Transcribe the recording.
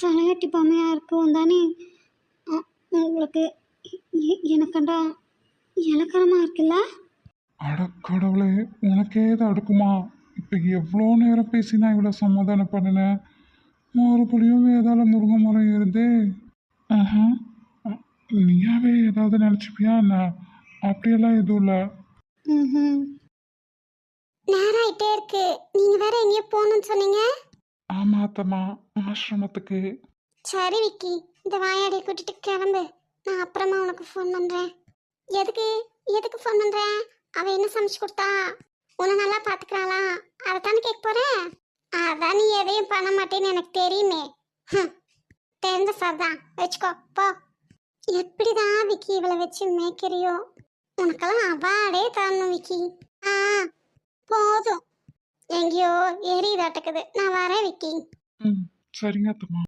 தலையாட்டி பொம்மையாக இருக்கும் தானே உங்களுக்கு எனக்கண்டா இலக்கணமாக இருக்குல்ல? அட கடவுளே, உனக்கே இது அடுக்குமா? இப்போ எவ்வளோ நேரம் பேசி நான் இவ்வளோ சமாதானம் பண்ணினேன். மறுபடியும் வேதாள முருங்கை மரம் ஏறுதே. ஆஹா, நீயாவே ஏதாவது நினச்சிப்பியா என்ன? அப்படியெல்லாம் எதுவும் இல்லை. ம். நேராயிட்டே இருக்கு. நீங்க வேற எங்கேயோ போகணும்னு சொன்னீங்க. ஆமா அத்தம்மா, ஆசிரமத்துக்கு. சரி விக்கி, இந்த வாயாடியை கூட்டிட்டு கிளம்பு. நான் அப்புறமா உனக்கு ஃபோன் பண்றேன். எதுக்கு எதுக்கு ஃபோன் பண்றேன்? அவ என்ன சமைச்சு கொடுத்தா? உன்னை நல்லா பாத்துக்கிறாளா? அதைத்தானே கேட்க போறேன். அதான் நீ எதையும் பண்ண மாட்டேன்னு எனக்கு தெரியுமே. தெரிஞ்ச சார் தான், வச்சுக்கோ போ. எப்படிதான் விக்கி இவளை வச்சு மேய்க்கிறியோ? உனக்கெல்லாம் அவாடே தரணும் விக்கி. ஆ போதும், எங்கேயோ எரியுதாட்டுக்குது. நான் வரேன் விக்கி. சரிங்க அத்தம்மா.